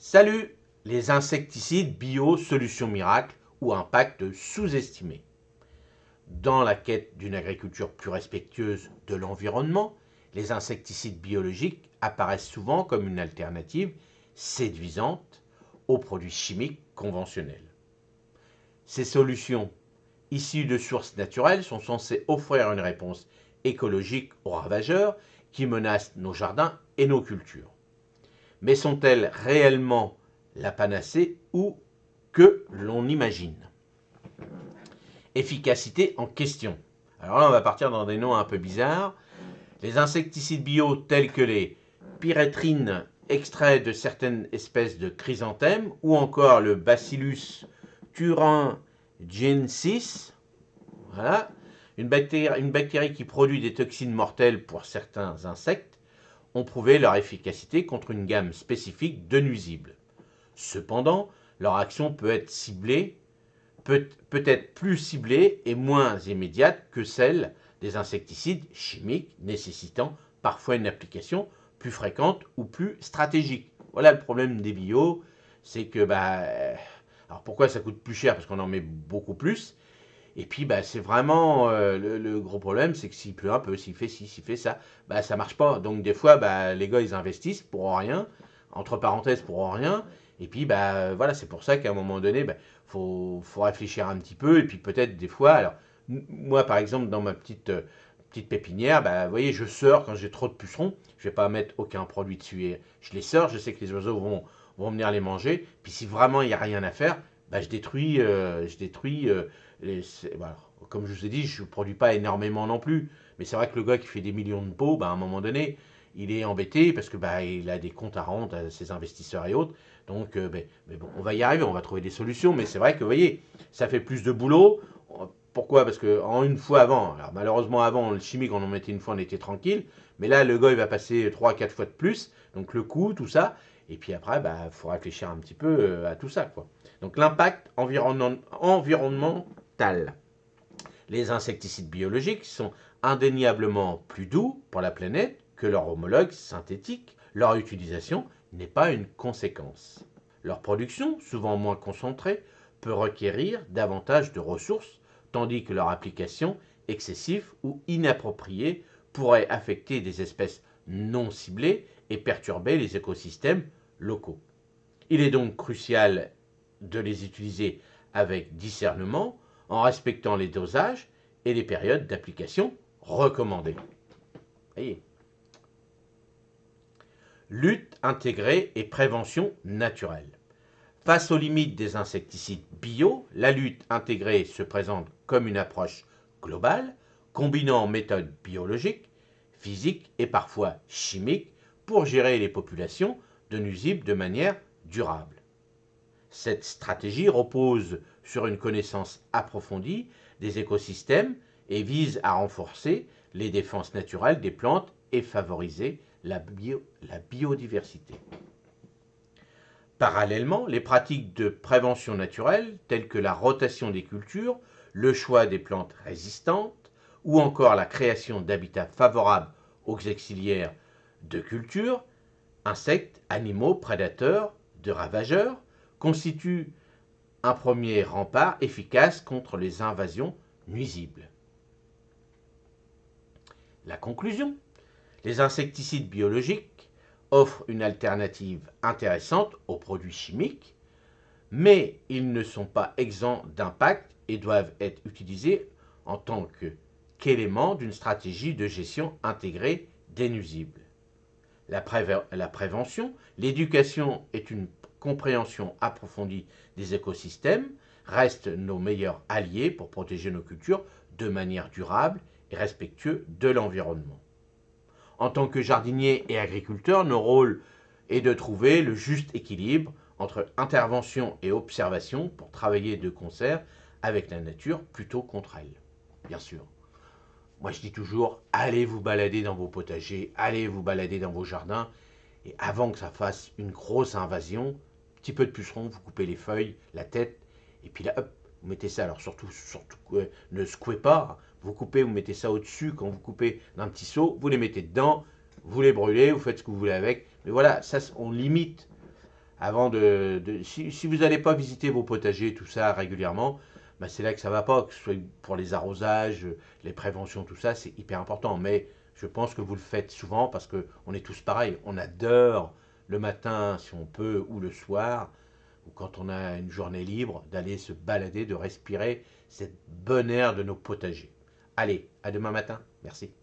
Salut! Les insecticides bio, solution miracle ou impact sous-estimé. Dans la quête d'une agriculture plus respectueuse de l'environnement, les insecticides biologiques apparaissent souvent comme une alternative séduisante aux produits chimiques conventionnels. Ces solutions, issues de sources naturelles, sont censées offrir une réponse écologique aux ravageurs qui menacent nos jardins et nos cultures. Mais sont-elles réellement la panacée ou que l'on imagine? Efficacité en question. Alors là, on va partir dans des noms un peu bizarres. Les insecticides bio tels que les pyréthrines extraits de certaines espèces de chrysanthèmes ou encore le Bacillus thuringiensis, voilà, une bactérie qui produit des toxines mortelles pour certains insectes, ont prouvé leur efficacité contre une gamme spécifique de nuisibles. Cependant, leur action peut être plus ciblée et moins immédiate que celle des insecticides chimiques, nécessitant parfois une application plus fréquente ou plus stratégique. Voilà le problème des bio, c'est que alors pourquoi ça coûte plus cher? Parce qu'on en met beaucoup plus. Et puis, c'est vraiment le gros problème, c'est que s'il pleut un peu, s'il fait ci, s'il fait ça, ça marche pas. Donc, des fois, les gars, ils investissent pour rien, entre parenthèses, pour rien. Et puis, voilà, c'est pour ça qu'à un moment donné, faut réfléchir un petit peu. Et puis, peut-être des fois, alors, moi, par exemple, dans ma petite pépinière, vous voyez, je sors quand j'ai trop de pucerons. Je vais pas mettre aucun produit dessus. Et je les sors, je sais que les oiseaux vont venir les manger. Puis, si vraiment il n'y a rien à faire, je détruis, voilà. Comme je vous ai dit, je ne produis pas énormément non plus. Mais c'est vrai que le gars qui fait des millions de pots, à un moment donné, il est embêté parce que il a des comptes à rendre à ses investisseurs et autres. Donc, mais bon, on va y arriver, on va trouver des solutions. Mais c'est vrai que, vous voyez, ça fait plus de boulot. Pourquoi? Parce que en une fois avant, alors malheureusement avant, le chimique, on en mettait une fois, on était tranquille. Mais là, le gars, il va passer 3 4 fois de plus. Donc, le coût, tout ça. Et puis après, faut réfléchir un petit peu à tout ça, quoi. Donc, l'impact environnemental. Les insecticides biologiques sont indéniablement plus doux pour la planète que leurs homologues synthétiques. Leur utilisation n'est pas une conséquence. Leur production, souvent moins concentrée, peut requérir davantage de ressources, tandis que leur application excessive ou inappropriée pourrait affecter des espèces non ciblées et perturber les écosystèmes locaux. Il est donc crucial de les utiliser avec discernement, en respectant les dosages et les périodes d'application recommandées. Voyez. Lutte intégrée et prévention naturelle. Face aux limites des insecticides bio, la lutte intégrée se présente comme une approche globale, combinant méthodes biologiques, physiques et parfois chimiques pour gérer les populations de nuisibles de manière durable. Cette stratégie repose sur une connaissance approfondie des écosystèmes et vise à renforcer les défenses naturelles des plantes et favoriser la biodiversité. Parallèlement, les pratiques de prévention naturelle, telles que la rotation des cultures, le choix des plantes résistantes ou encore la création d'habitats favorables aux auxiliaires de culture, insectes, animaux, prédateurs, de ravageurs, constituent un premier rempart efficace contre les invasions nuisibles. La conclusion: les insecticides biologiques offrent une alternative intéressante aux produits chimiques, mais ils ne sont pas exempts d'impact et doivent être utilisés en tant qu'élément d'une stratégie de gestion intégrée des nuisibles. La prévention, l'éducation et une compréhension approfondie des écosystèmes restent nos meilleurs alliés pour protéger nos cultures de manière durable et respectueuse de l'environnement. En tant que jardinier et agriculteur, notre rôle est de trouver le juste équilibre entre intervention et observation pour travailler de concert avec la nature plutôt contre elle, bien sûr. Moi, je dis toujours, allez vous balader dans vos potagers, allez vous balader dans vos jardins, et avant que ça fasse une grosse invasion, un petit peu de puceron, vous coupez les feuilles, la tête, et puis là, hop, vous mettez ça. Alors surtout, ne secouez pas, vous coupez, vous mettez ça au-dessus, quand vous coupez d'un petit seau, vous les mettez dedans, vous les brûlez, vous faites ce que vous voulez avec, mais voilà, ça, on limite Si vous n'allez pas visiter vos potagers, tout ça régulièrement, bah, c'est là que ça va pas, que ce soit pour les arrosages, les préventions, tout ça, c'est hyper important. Mais je pense que vous le faites souvent parce qu'on est tous pareils. On adore le matin, si on peut, ou le soir, ou quand on a une journée libre, d'aller se balader, de respirer cette bonne air de nos potagers. Allez, à demain matin. Merci.